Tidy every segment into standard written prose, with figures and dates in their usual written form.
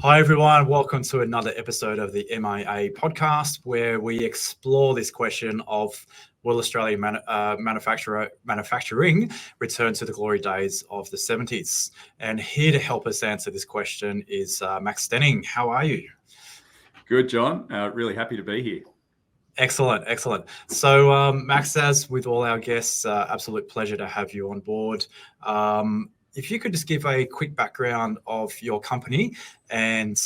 Hi everyone, welcome to another episode of the MIA podcast, where we explore this question of will Australian manufacturing return to the glory days of the 70s? And here to help us answer this question is Max Stenning. How are you? Good, John. Really happy to be here. Excellent. So Max, as with all our guests, absolute pleasure to have you on board. If you could just give a quick background of your company and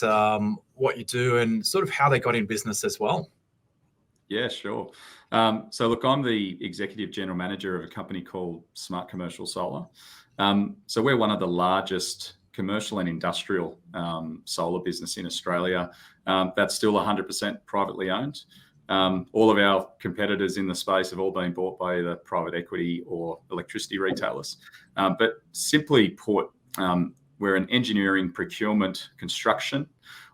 what you do and sort of how they got in business as well. Yeah, sure. So look, I'm the executive general manager of a company called Smart Commercial Solar. So we're one of the largest commercial and industrial solar business in Australia. That's still 100% privately owned. All of our competitors in the space have all been bought by either private equity or electricity retailers. But simply put, we're an engineering, procurement, construction,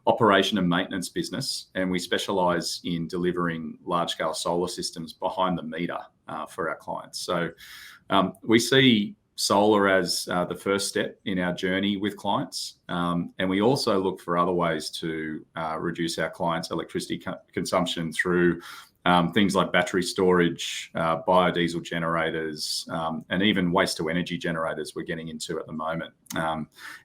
operation and maintenance business, and we specialise in delivering large-scale solar systems behind the meter for our clients. So we see solar as the first step in our journey with clients, and we also look for other ways to reduce our clients' electricity consumption through things like battery storage, biodiesel generators, and even waste-to-energy generators we're getting into at the moment.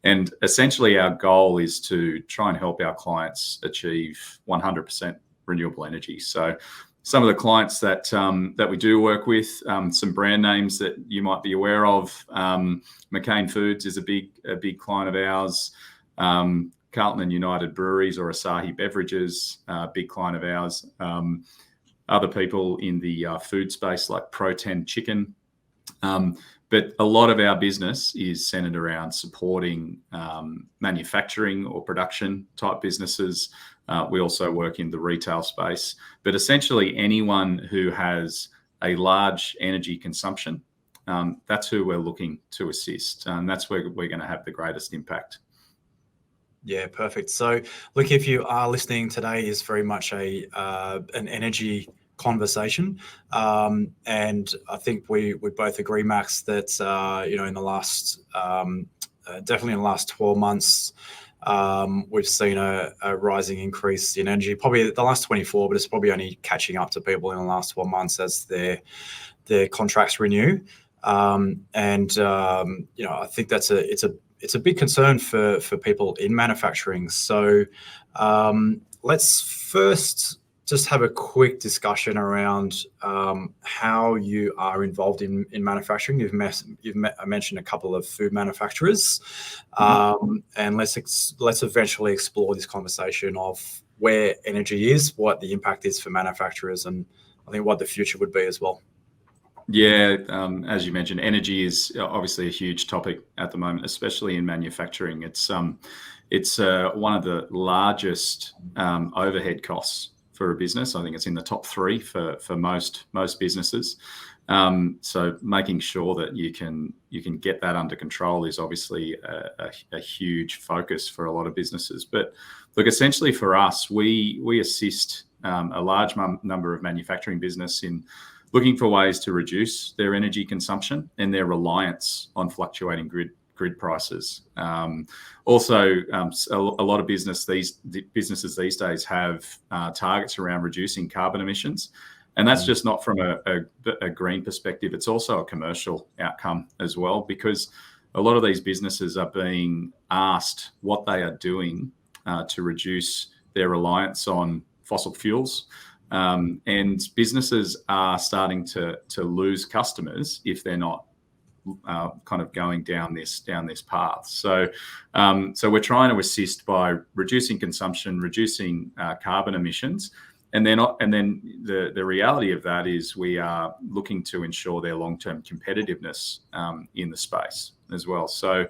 And essentially our goal is to try and help our clients achieve 100% renewable energy. So some of the clients that we do work with, some brand names that you might be aware of. McCain Foods is a big client of ours. Carlton and United Breweries or Asahi Beverages, big client of ours. Other people in the food space like Pro10 Chicken. But a lot of our business is centered around supporting manufacturing or production type businesses. We also work in the retail space, but essentially anyone who has a large energy consumption, that's who we're looking to assist. And that's where we're going to have the greatest impact. Yeah, perfect. So look, if you are listening, today is very much an energy conversation. And I think we both agree, Max, that, in the last, definitely in the last 12 months, we've seen a rising increase in energy, probably the last 24, but it's probably only catching up to people in the last 12 months as their contracts renew. I think it's a big concern for people in manufacturing. So let's first just have a quick discussion around how you are involved in manufacturing. You've mentioned a couple of food manufacturers, and let's eventually explore this conversation of where energy is, what the impact is for manufacturers, and I think what the future would be as well. Yeah, as you mentioned, energy is obviously a huge topic at the moment, especially in manufacturing. It's one of the largest overhead costs for a business. I think it's in the top 3 for most businesses. So making sure that you can get that under control is obviously a huge focus for a lot of businesses. But look, essentially for us, we assist a large number of manufacturing business in looking for ways to reduce their energy consumption and their reliance on fluctuating grid prices. Also, a lot of businesses these days have targets around reducing carbon emissions, and that's just not from a green perspective. It's also a commercial outcome as well, because a lot of these businesses are being asked what they are doing to reduce their reliance on fossil fuels. And businesses are starting to lose customers if they're not kind of going down this path. So we're trying to assist by reducing consumption, reducing carbon emissions, and then the reality of that is we are looking to ensure their long-term competitiveness in the space as well. So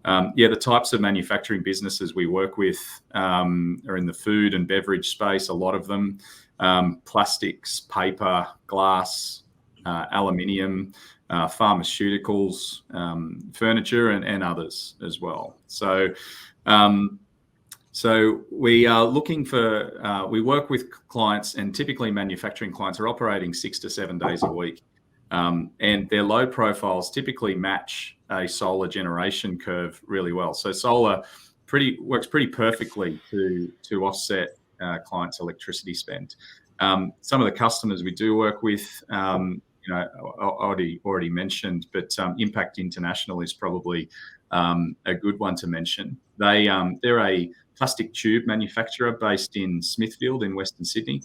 the types of manufacturing businesses we work with are in the food and beverage space. A lot of them. Plastics, paper, glass, aluminium, pharmaceuticals, furniture, and others as well. So we are looking for, we work with clients, and typically manufacturing clients are operating 6 to 7 days a week. and their load profiles typically match a solar generation curve really well. So solar works pretty perfectly to offset clients' electricity spend. Some of the customers we do work with, already mentioned, but Impact International is probably a good one to mention. They're a plastic tube manufacturer based in Smithfield in Western Sydney.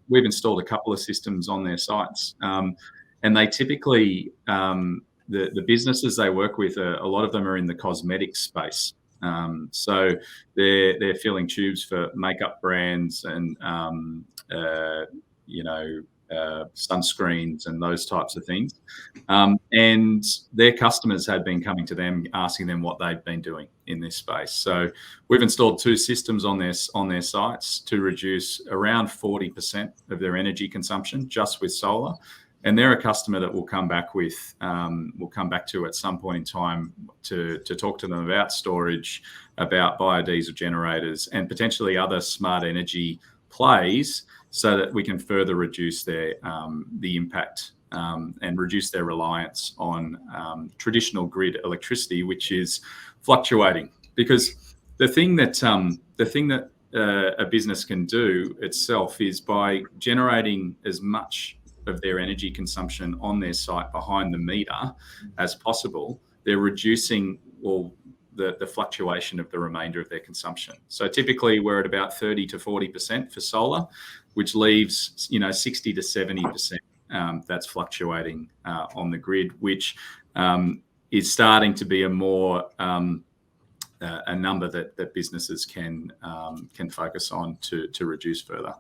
We've installed a couple of systems on their sites, and they typically, the businesses they work with, a lot of them are in the cosmetics space. So they're filling tubes for makeup brands and sunscreens and those types of things. And their customers had been coming to them asking them what they've been doing in this space. So we've installed 2 systems on their sites to reduce around 40% of their energy consumption just with solar. And they're a customer that we'll come back to at some point in time to talk to them about storage, about biodiesel generators, and potentially other smart energy plays, so that we can further reduce the impact and reduce their reliance on traditional grid electricity, which is fluctuating. Because the thing that a business can do itself is, by generating as much of their energy consumption on their site behind the meter as possible, they're reducing the fluctuation of the remainder of their consumption. So typically we're at about 30 to 40% for solar, which leaves 60 to 70% that's fluctuating on the grid, which is starting to be a more a number that businesses can focus on to reduce further.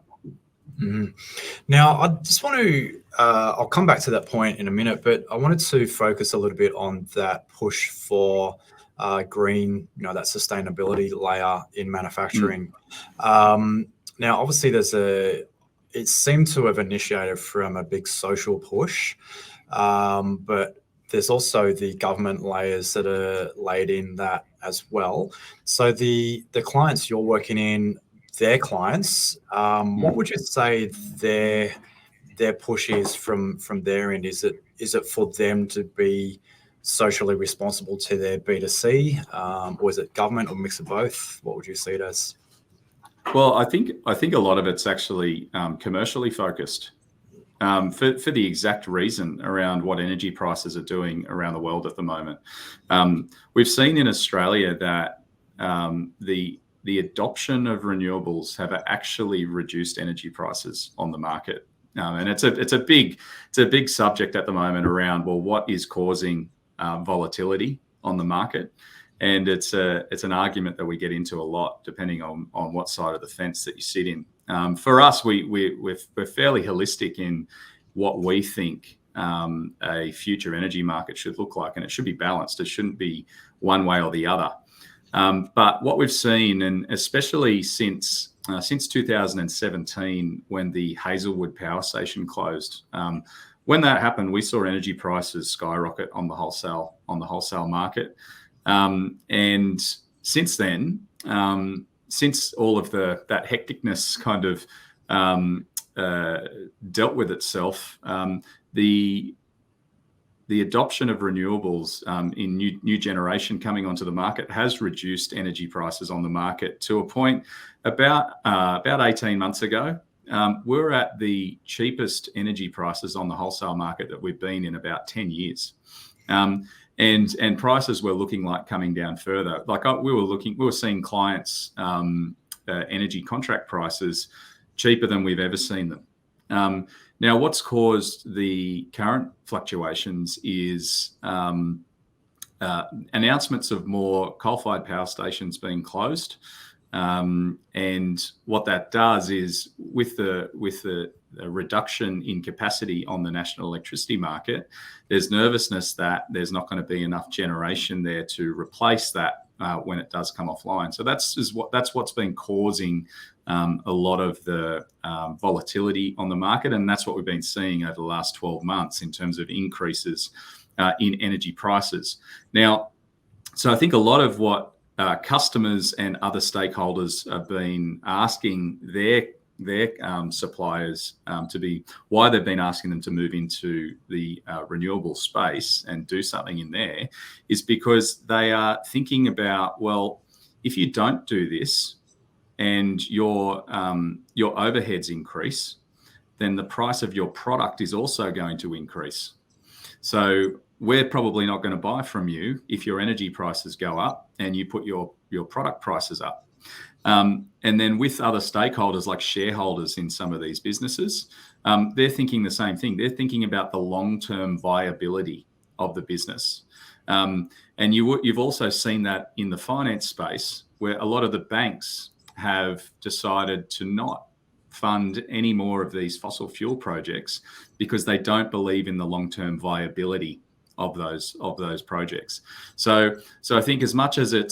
Mm-hmm. Now, I just want to, I'll come back to that point in a minute, but I wanted to focus a little bit on that push for green, that sustainability layer in manufacturing. Now, obviously, it seemed to have initiated from a big social push, but there's also the government layers that are laid in that as well. So the clients you're working in, their clients, what would you say their push is from their end? Is it for them to be socially responsible to their B2C, or is it government, or mix of both? What would you see it as? Well, I think a lot of it's actually commercially focused, for the exact reason around what energy prices are doing around the world at the moment. We've seen in Australia that the adoption of renewables have actually reduced energy prices on the market, and it's a big subject at the moment around, well, what is causing volatility on the market. And it's an argument that we get into a lot, depending on what side of the fence that you sit in. For us, we're fairly holistic in what we think a future energy market should look like, and it should be balanced. It shouldn't be one way or the other. But what we've seen, and especially since 2017, when the Hazelwood power station closed, when that happened, we saw energy prices skyrocket on the wholesale market. And since then, since all of that hecticness kind of dealt with itself, the adoption of renewables in new generation coming onto the market has reduced energy prices on the market to a point about 18 months ago. We're at the cheapest energy prices on the wholesale market that we've been in about 10 years. And prices were looking like coming down further. Like we were seeing clients' energy contract prices cheaper than we've ever seen them. Now, what's caused the current fluctuations is announcements of more coal-fired power stations being closed. And what that does is, with the reduction in capacity on the national electricity market, there's nervousness that there's not going to be enough generation there to replace that when it does come offline. So that's what's been causing a lot of the volatility on the market, and that's what we've been seeing over the last 12 months in terms of increases in energy prices. Now, so I think a lot of what customers and other stakeholders have been asking their their suppliers to be, why they've been asking them to move into the renewable space and do something in there, is because they are thinking about, well, if you don't do this and your overheads increase, then the price of your product is also going to increase. So we're probably not going to buy from you if your energy prices go up and you put your product prices up. And then with other stakeholders like shareholders in some of these businesses, they're thinking the same thing. They're thinking about the long-term viability of the business. And you've also seen that in the finance space, where a lot of the banks have decided to not fund any more of these fossil fuel projects because they don't believe in the long-term viability of those projects. So I think as much as it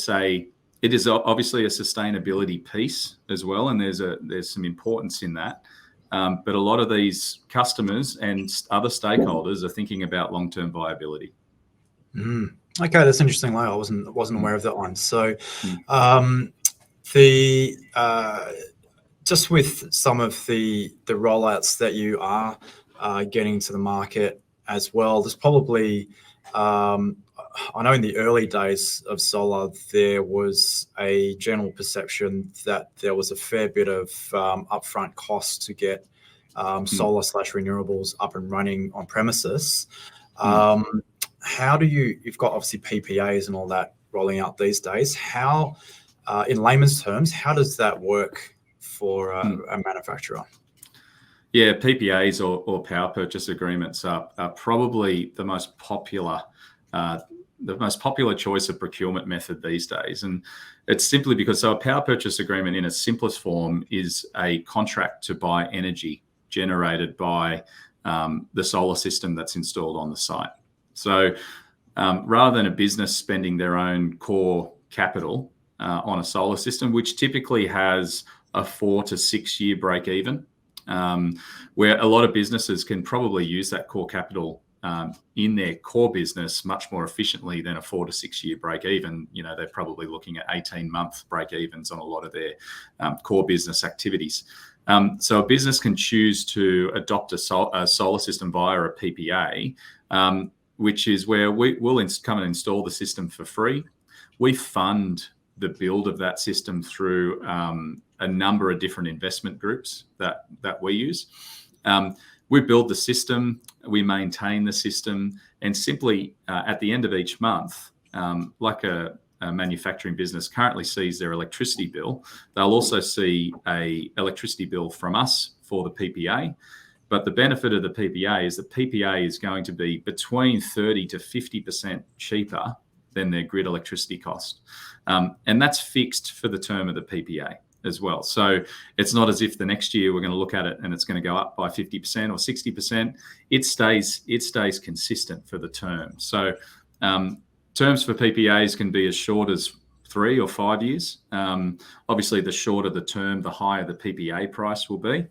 is obviously a sustainability piece as well, and there's some importance in that. But a lot of these customers and other stakeholders are thinking about long-term viability. Okay, that's interesting. I wasn't aware of that one. So, just with some of the rollouts that you are getting to the market as well, there's probably, I know in the early days of solar, there was a general perception that there was a fair bit of upfront cost to get solar/renewables up and running on premises. How do you've got obviously PPAs and all that rolling out these days. How, in layman's terms, how does that work for a manufacturer? Yeah, PPAs or power purchase agreements are probably the most popular choice of procurement method these days. And it's simply because, so a power purchase agreement in its simplest form is a contract to buy energy generated by the solar system that's installed on the site. So rather than a business spending their own core capital on a solar system, which typically has a 4 to 6 year break even, where a lot of businesses can probably use that core capital in their core business much more efficiently than a 4 to 6 year break even. You know, they're probably looking at 18-month break evens on a lot of their core business activities. So a business can choose to adopt a solar system via a PPA, which is where we'll come and install the system for free. We fund the build of that system through a number of different investment groups that we use. We build the system, we maintain the system, and simply at the end of each month, like a manufacturing business currently sees their electricity bill, they'll also see an electricity bill from us for the PPA. But the benefit of the PPA is the PPA is going to be between 30 to 50% cheaper than their grid electricity cost. And that's fixed for the term of the PPA as well. So it's not as if the next year we're going to look at it and it's going to go up by 50% or 60%. It stays consistent for the term. So terms for PPAs can be as short as 3 or 5 years. Obviously, the shorter the term, the higher the PPA price will be.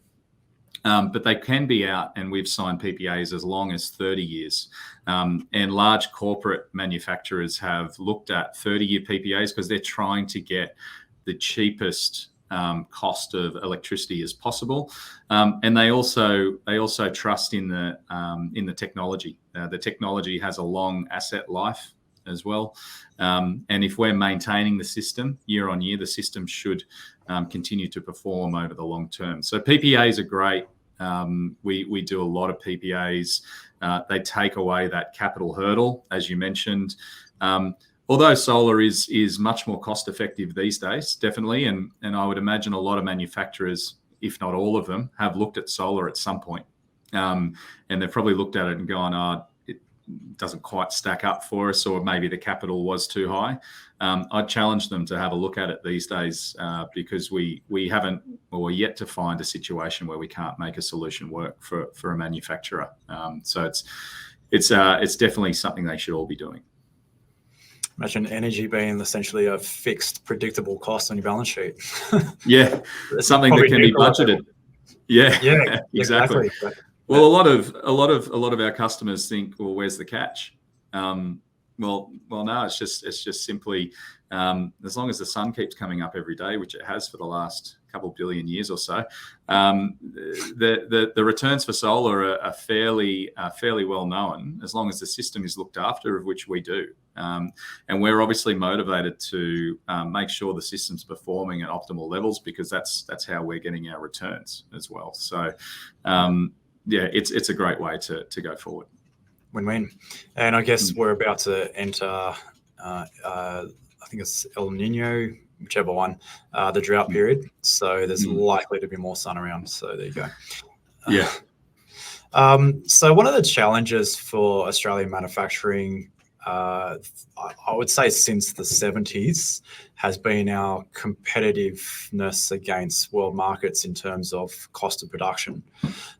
But they can be out, and we've signed PPAs as long as 30 years. And large corporate manufacturers have looked at 30-year PPAs because they're trying to get the cheapest cost of electricity as possible. And they also trust in the technology. The technology has a long asset life as well. And if we're maintaining the system year on year, the system should continue to perform over the long term. So PPAs are great. We do a lot of PPAs. They take away that capital hurdle, as you mentioned. Although solar is much more cost effective these days, definitely. And I would imagine a lot of manufacturers, if not all of them, have looked at solar at some point. And they've probably looked at it and gone, it doesn't quite stack up for us, or maybe the capital was too high. I'd challenge them to have a look at it these days because we haven't, or we're yet to find a situation where we can't make a solution work for a manufacturer. So it's definitely something they should all be doing. Imagine energy being essentially a fixed, predictable cost on your balance sheet. Yeah, something that can be budgeted. Yeah, exactly. Well, a lot of our customers think, well, where's the catch? Well, no, it's just simply as long as the sun keeps coming up every day, which it has for the last couple billion years or so, the returns for solar are fairly well known, as long as the system is looked after, of which we do. And we're obviously motivated to make sure the system's performing at optimal levels, because that's how we're getting our returns as well. So it's a great way to go forward. Win-win. And I guess we're about to enter, I think it's El Nino, whichever one, the drought period. So there's likely to be more sun around. So there you go. Yeah. So one of the challenges for Australian manufacturing, I would say since the 70s, has been our competitiveness against world markets in terms of cost of production.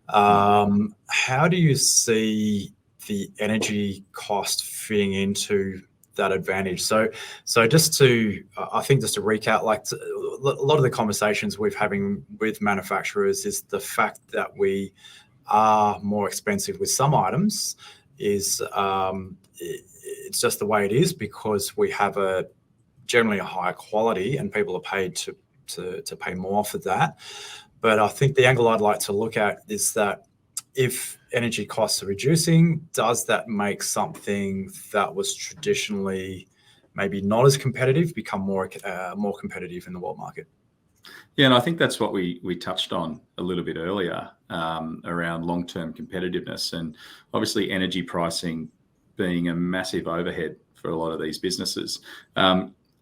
How do you see the energy cost fitting into that advantage? So just to recap, like a lot of the conversations we're having with manufacturers is the fact that we are more expensive with some items is it's just the way it is, because we have generally a higher quality and people are paid to pay more for that. But I think the angle I'd like to look at is that if energy costs are reducing, does that make something that was traditionally maybe not as competitive become more competitive in the world market? Yeah, and I think that's what we touched on a little bit earlier, around long-term competitiveness, and obviously energy pricing being a massive overhead for a lot of these businesses.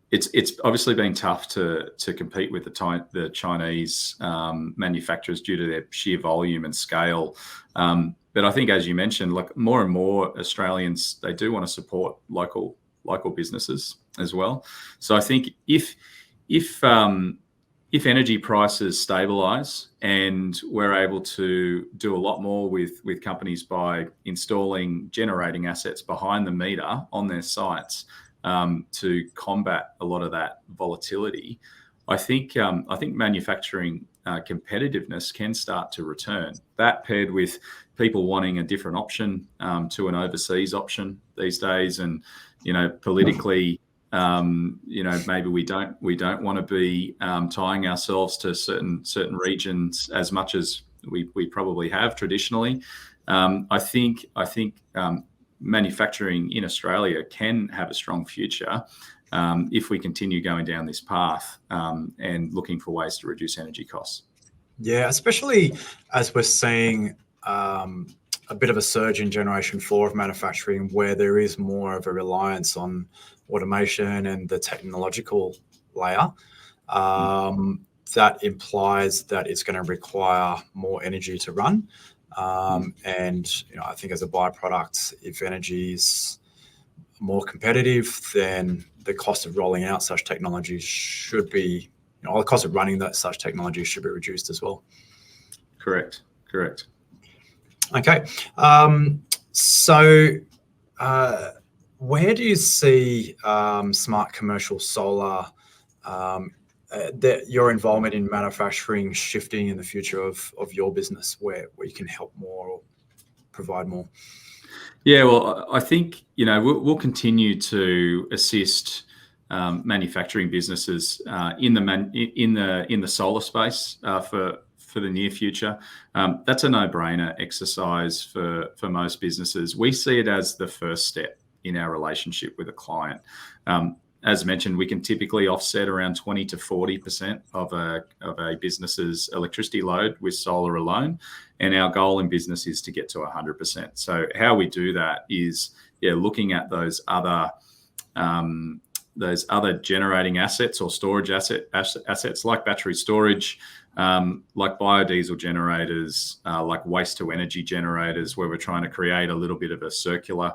It's obviously been tough to compete with the Chinese manufacturers due to their sheer volume and scale. But I think, as you mentioned, like more and more Australians, they do want to support local businesses as well. So I think if energy prices stabilise and we're able to do a lot more with companies by installing generating assets behind the meter on their sites, to combat a lot of that volatility, I think manufacturing competitiveness can start to return. That paired with people wanting a different option to an overseas option these days, and politically, maybe we don't want to be tying ourselves to certain regions as much as we probably have traditionally. I think manufacturing in Australia can have a strong future if we continue going down this path and looking for ways to reduce energy costs. Yeah, especially as we're seeing a bit of a surge in Generation 4 of manufacturing, where there is more of a reliance on automation and the technological layer. That implies that it's going to require more energy to run. And I think as a byproduct, if energy is more competitive, then the cost of rolling out such technologies should be, the cost of running such technology should be reduced as well. Correct. Okay. So where do you see smart commercial solar, your involvement in manufacturing shifting in the future of your business, where you can help more or provide more? Yeah, well, I think we'll continue to assist manufacturing businesses in the solar space for the near future. That's a no-brainer exercise for most businesses. We see it as the first step in our relationship with a client. As mentioned, we can typically offset around 20 to 40% of a business's electricity load with solar alone, and our goal in business is to get to 100%. So how we do that is looking at those other generating assets or storage assets like battery storage, like biodiesel generators, like waste to energy generators, where we're trying to create a little bit of a circular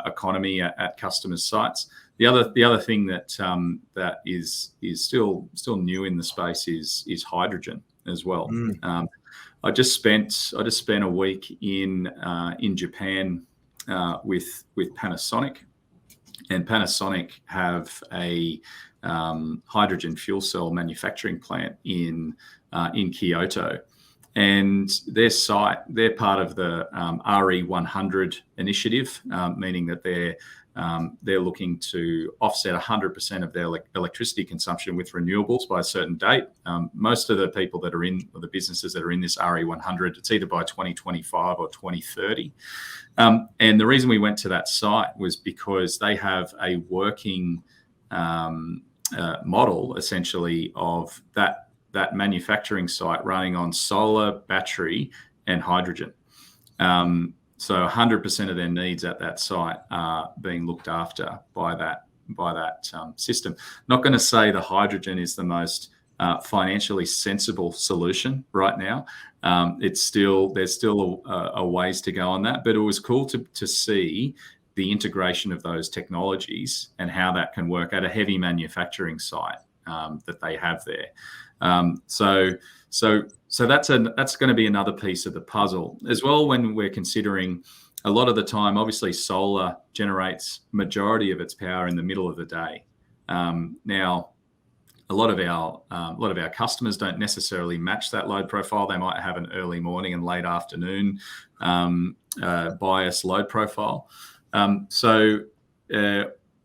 economy at customers' sites. The other thing that is still new in the space is hydrogen as well. I just spent a week in Japan with Panasonic, and Panasonic have a hydrogen fuel cell manufacturing plant in Kyoto. And their site, they're part of the RE100 initiative, meaning that they're they're looking to offset 100% of their electricity consumption with renewables by a certain date. Most of the people that are in, or the businesses that are in this RE100, it's either by 2025 or 2030. And the reason we went to that site was because they have a working model, essentially, of that manufacturing site running on solar, battery, and hydrogen. So 100% of their needs at that site are being looked after by that system. Not going to say the hydrogen is the most financially sensible solution right now. There's still a ways to go on that, but it was cool to see the integration of those technologies and how that can work at a heavy manufacturing site that they have there. So that's going to be another piece of the puzzle as well. When we're considering, a lot of the time, obviously solar generates majority of its power in the middle of the day. Now, a lot of our customers don't necessarily match that load profile. They might have an early morning and late afternoon bias load profile. So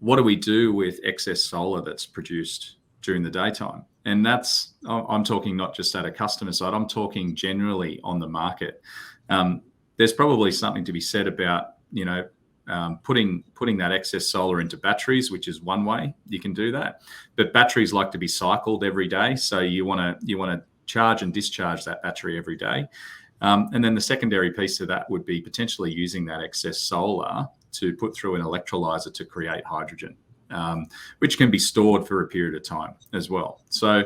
what do we do with excess solar that's produced during the daytime? And I'm talking not just at a customer side, I'm talking generally on the market. There's probably something to be said about, putting that excess solar into batteries, which is one way you can do that. But batteries like to be cycled every day. So you want to charge and discharge that battery every day. And then the secondary piece of that would be potentially using that excess solar to put through an electrolyzer to create hydrogen. Which can be stored for a period of time as well. So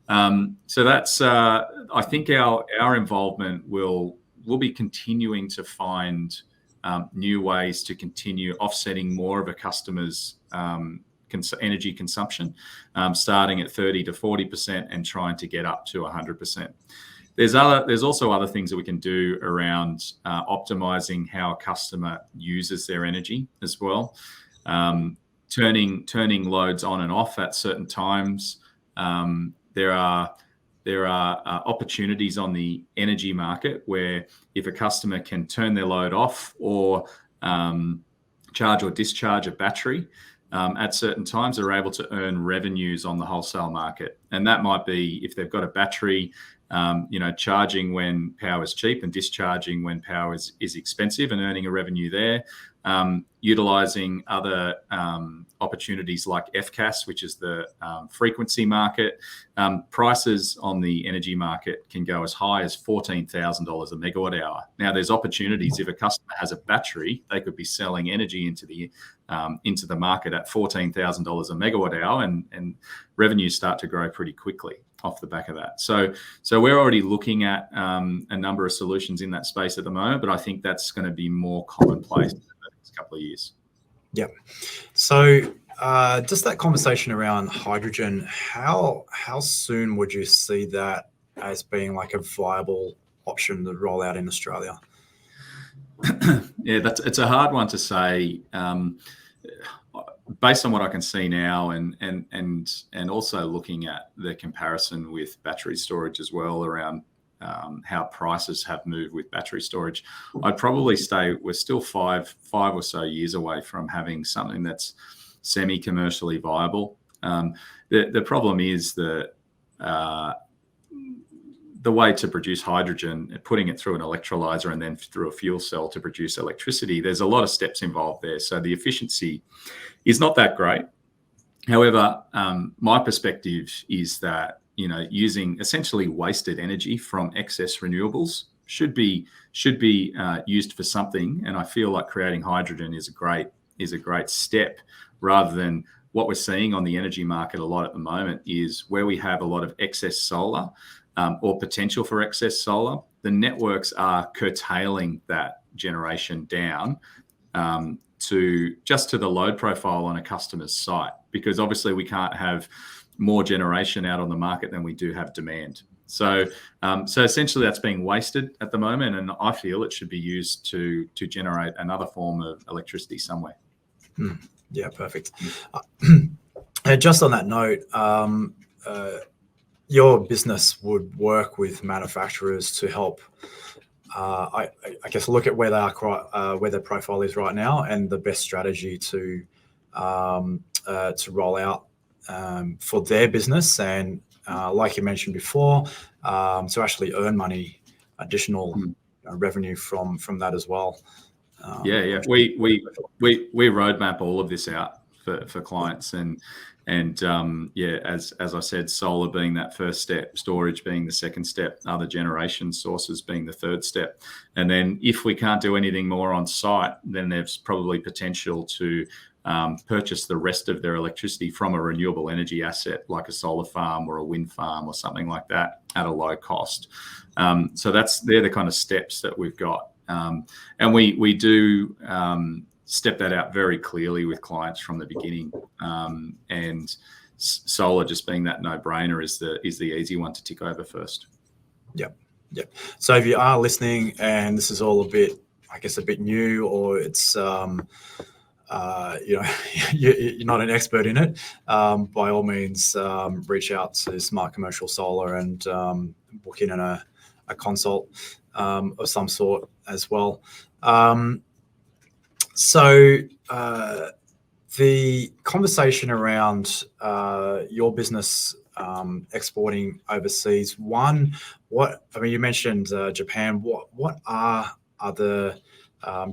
that's I think our involvement will be continuing to find new ways to continue offsetting more of a customer's energy consumption, starting at 30 to 40% and trying to get up to 100%. There's also other things that we can do around optimizing how a customer uses their energy as well. Turning loads on and off at certain times. There are opportunities on the energy market where if a customer can turn their load off or charge or discharge a battery at certain times, they're able to earn revenues on the wholesale market. And that might be if they've got a battery, charging when power is cheap and discharging when power is expensive and earning a revenue there. Utilizing other opportunities like FCAS, which is the frequency market. Prices on the energy market can go as high as $14,000 a megawatt hour. Now, there's opportunities. If a customer has a battery, they could be selling energy into the market at $14,000 a megawatt hour, and revenues start to grow pretty quickly off the back of that. So we're already looking at a number of solutions in that space at the moment, but I think that's going to be more commonplace in the next couple of years. Yeah. So just that conversation around hydrogen, how soon would you see that as being like a viable option to roll out in Australia? Yeah, it's a hard one to say. Based on what I can see now, and also looking at the comparison with battery storage as well around how prices have moved with battery storage, I'd probably say we're still five or so years away from having something that's semi-commercially viable. The problem is that the way to produce hydrogen, putting it through an electrolyzer and then through a fuel cell to produce electricity, there's a lot of steps involved there. So the efficiency is not that great. However, my perspective is that, using essentially wasted energy from excess renewables should be used for something. And I feel like creating hydrogen is a great step, rather than what we're seeing on the energy market a lot at the moment is where we have a lot of excess solar or potential for excess solar, the networks are curtailing that generation down to the load profile on a customer's site, because obviously we can't have more generation out on the market than we do have demand. So essentially that's being wasted at the moment, and I feel it should be used to generate another form of electricity somewhere. Yeah, perfect. And just on that note, your business would work with manufacturers to help, I guess, look at where they are, where their profile is right now, and the best strategy to to roll out for their business, and like you mentioned before, to actually earn money, additional revenue from that as well. Yeah. We roadmap all of this out for clients, and as I said, solar being that first step, storage being the second step, other generation sources being the third step. And then if we can't do anything more on site, then there's probably potential to purchase the rest of their electricity from a renewable energy asset like a solar farm or a wind farm or something like that at a low cost. So they're the kind of steps that we've got. And we do step that out very clearly with clients from the beginning. And solar just being that no-brainer is the easy one to tick over first. Yep. So if you are listening and this is all a bit new, or it's you're not an expert in it, by all means, reach out to Smart Commercial Solar and book in a consult of some sort as well. So the conversation around your business exporting overseas, you mentioned Japan. What are other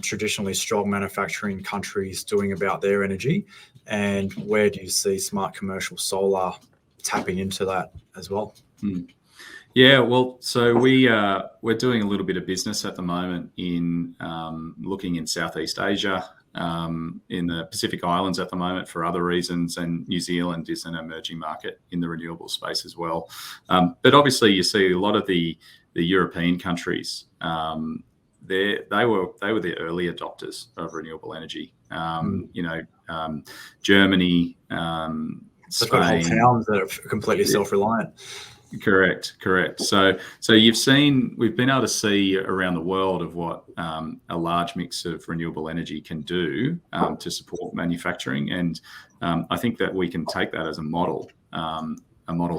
traditionally strong manufacturing countries doing about their energy, and where do you see Smart Commercial Solar tapping into that as well? Yeah, well, so we're doing a little bit of business at the moment in looking in Southeast Asia, in the Pacific Islands at the moment for other reasons, and New Zealand is an emerging market in the renewable space as well. But obviously, you see a lot of the European countries. They were the early adopters of renewable energy. Germany, They've got whole towns that are completely self-reliant. Correct. So we've been able to see around the world of what a large mix of renewable energy can do to support manufacturing, and I think that we can take that as a model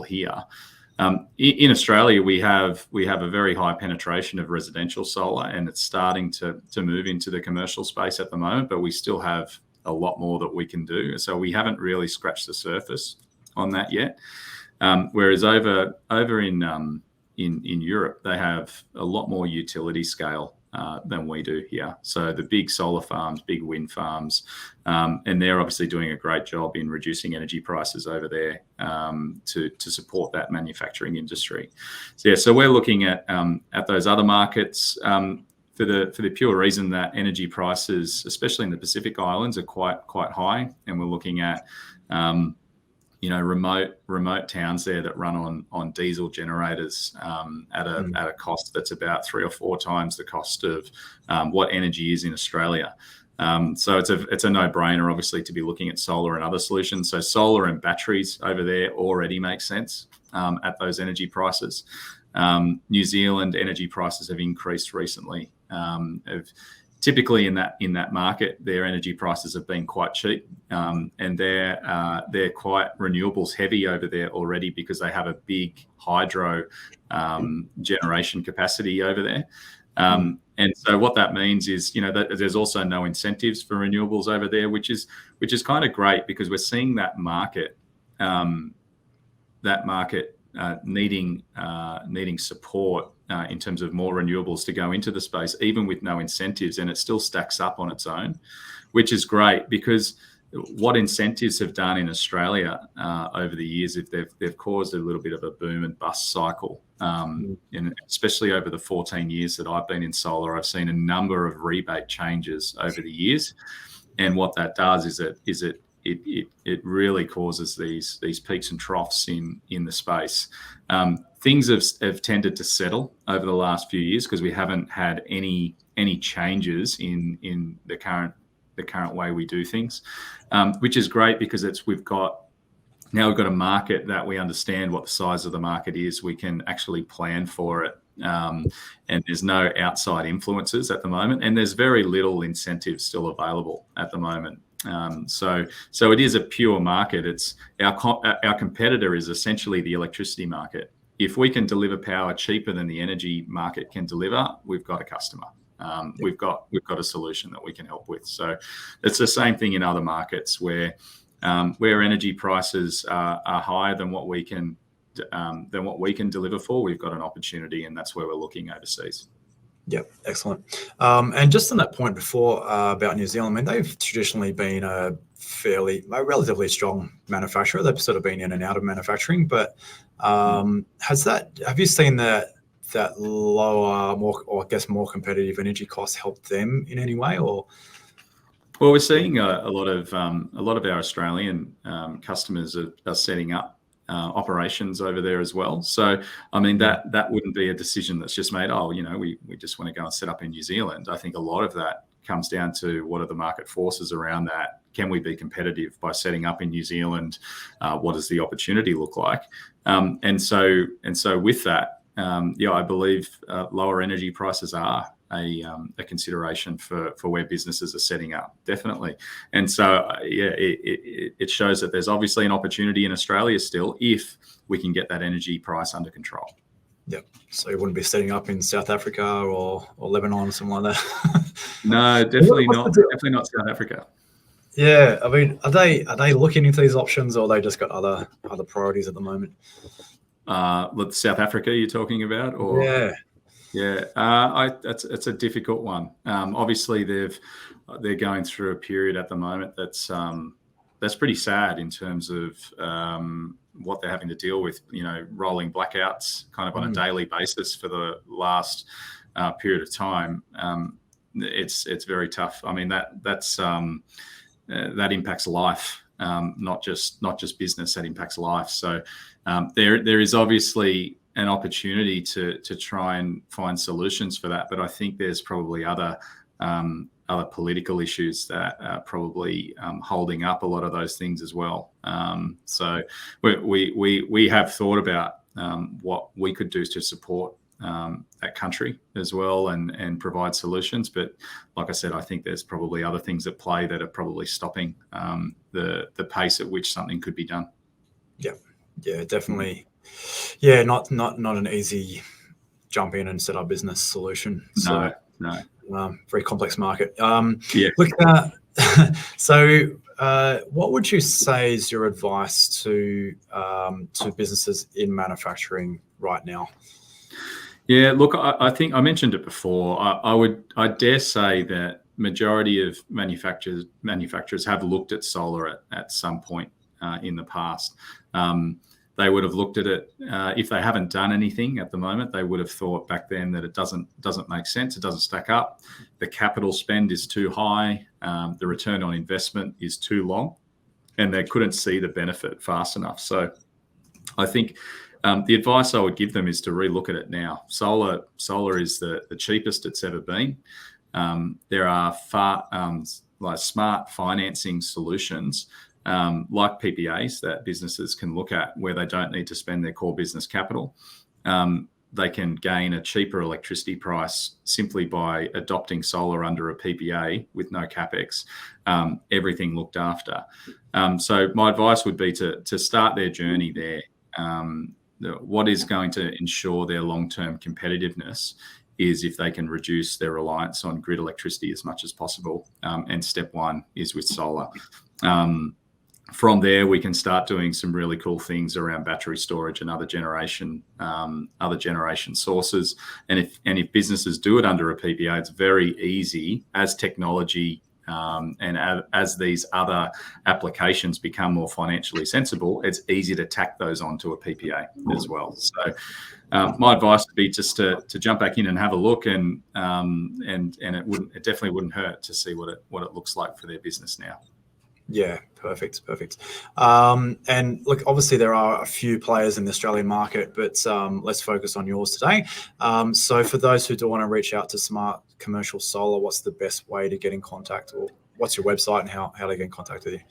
here. In Australia, we have a very high penetration of residential solar, and it's starting to move into the commercial space at the moment, but we still have a lot more that we can do. So we haven't really scratched the surface on that yet. Whereas over in Europe, they have a lot more utility scale than we do here. So the big solar farms, big wind farms, and they're obviously doing a great job in reducing energy prices over there to support that manufacturing industry. So we're looking at those other markets for the pure reason that energy prices, especially in the Pacific Islands, are quite high, and we're looking at remote towns there that run on diesel generators at a cost that's about 3 or 4 times the cost of what energy is in Australia. So it's a no-brainer, obviously, to be looking at solar and other solutions. So solar and batteries over there already make sense at those energy prices. New Zealand energy prices have increased recently. Typically in that market, their energy prices have been quite cheap, and they're quite renewables heavy over there already because they have a big hydro generation capacity over there. And so what that means is, that there's also no incentives for renewables over there, which is kind of great, because we're seeing that market needing support in terms of more renewables to go into the space, even with no incentives, and it still stacks up on its own, which is great, because what incentives have done in Australia over the years, if they've caused a little bit of a boom and bust cycle, and especially over the 14 years that I've been in solar, I've seen a number of rebate changes over the years, and what that does is it really causes these peaks and troughs in the space. Things have tended to settle over the last few years because we haven't had any changes in the current way we do things, which is great, because we've got a market that we understand what the size of the market is. We can actually plan for it, and there's no outside influences at the moment, and there's very little incentive still available at the moment. So it is a pure market. It's our competitor is essentially the electricity market. If we can deliver power cheaper than the energy market can deliver, we've got a customer. we've got a solution that we can help with. So it's the same thing in other markets where energy prices are higher than what we can deliver for. We've got an opportunity, and that's where we're looking overseas. Yep, excellent. And just on that point before about New Zealand, I mean, they've traditionally been a relatively strong manufacturer. They've sort of been in and out of manufacturing, but have you seen that lower, more competitive energy costs help them in any way, or? Well, we're seeing a lot of our Australian customers are setting up operations over there as well. So, I mean, that wouldn't be a decision that's just made, we just want to go and set up in New Zealand. I think a lot of that comes down to what are the market forces around that. Can we be competitive by setting up in New Zealand? What does the opportunity look like? And so with that, I believe lower energy prices are a consideration for where businesses are setting up, definitely. And so, it shows that there's obviously an opportunity in Australia still if we can get that energy price under control. Yep. So you wouldn't be setting up in South Africa or Lebanon or something like that? No, definitely not. Definitely not South Africa. Yeah, I mean, are they looking into these options, or they just got other priorities at the moment? South Africa, you're talking about, or it's a difficult one. Obviously, they're going through a period at the moment that's pretty sad in terms of what they're having to deal with. Rolling blackouts kind of on a daily basis for the last period of time. It's very tough. I mean, that impacts life, not just business. That impacts life. So there is obviously an opportunity to try and find solutions for that, but I think there's probably other political issues that are probably holding up a lot of those things as well. So we have thought about what we could do to support that country as well and provide solutions. But like I said, I think there's probably other things at play that are probably stopping the pace at which something could be done. Yeah, definitely. Yeah, not an easy jump in and set up business solution. So, no. Very complex market. Yeah. Look, so what would you say is your advice to businesses in manufacturing right now? Yeah, look, I think I mentioned it before. I dare say that majority of manufacturers have looked at solar at some point in the past. They would have looked at it if they haven't done anything at the moment. They would have thought back then that it doesn't make sense. It doesn't stack up. The capital spend is too high. The return on investment is too long, and they couldn't see the benefit fast enough. So, I think the advice I would give them is to relook at it now. Solar is the cheapest it's ever been. There are smart financing solutions like PPAs that businesses can look at where they don't need to spend their core business capital. They can gain a cheaper electricity price simply by adopting solar under a PPA with no capex, everything looked after. So my advice would be to start their journey there. What is going to ensure their long-term competitiveness is if they can reduce their reliance on grid electricity as much as possible. And step one is with solar. From there, we can start doing some really cool things around battery storage and other generation sources. And if businesses do it under a PPA, it's very easy as technology and as these other applications become more financially sensible, it's easy to tack those onto a PPA as well. So my advice would be just to jump back in and have a look, and it definitely wouldn't hurt to see what it looks like for their business now. Yeah, perfect. And look, obviously there are a few players in the Australian market, but let's focus on yours today. So for those who do want to reach out to Smart Commercial Solar, what's the best way to get in contact, or what's your website and how they get in contact with you?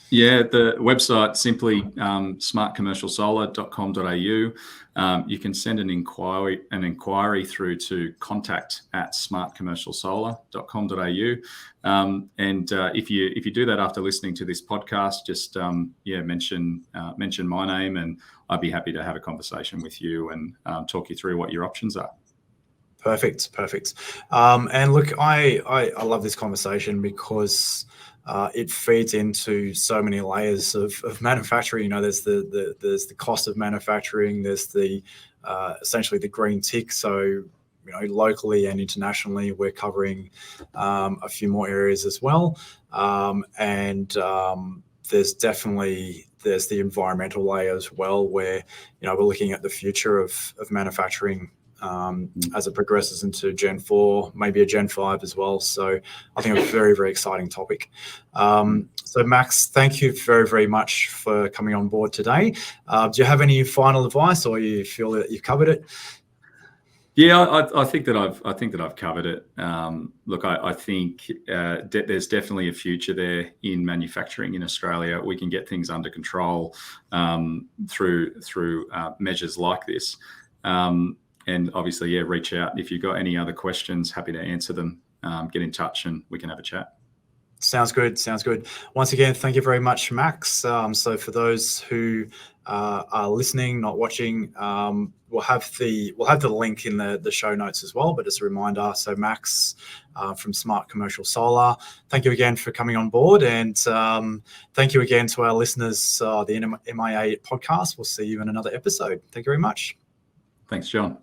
Yeah, the website simply smartcommercialsolar.com.au. You can send an inquiry through to contact@smartcommercialsolar.com.au. And if you do that after listening to this podcast, just mention my name, and I'd be happy to have a conversation with you and talk you through what your options are. Perfect. And look, I love this conversation because it feeds into so many layers of manufacturing. There's the cost of manufacturing. There's the essentially the green tick. So locally and internationally, we're covering a few more areas as well. And there's the environmental layer as well, where we're looking at the future of manufacturing as it progresses into Gen 4, maybe a Gen 5 as well. So I think a very, very exciting topic. So Max, thank you very, very much for coming on board today. Do you have any final advice, or you feel that you've covered it? Yeah, I think that I've covered it. Look, I think there's definitely a future there in manufacturing in Australia. We can get things under control through measures like this. And obviously, yeah, reach out if you've got any other questions. Happy to answer them. Get in touch and we can have a chat. Sounds good. Once again, thank you very much, Max. So for those who are listening, not watching, we'll have the link in the show notes as well. But just a reminder, so Max from Smart Commercial Solar, thank you again for coming on board, and thank you again to our listeners, the MIA podcast. We'll see you in another episode. Thank you very much. Thanks, John.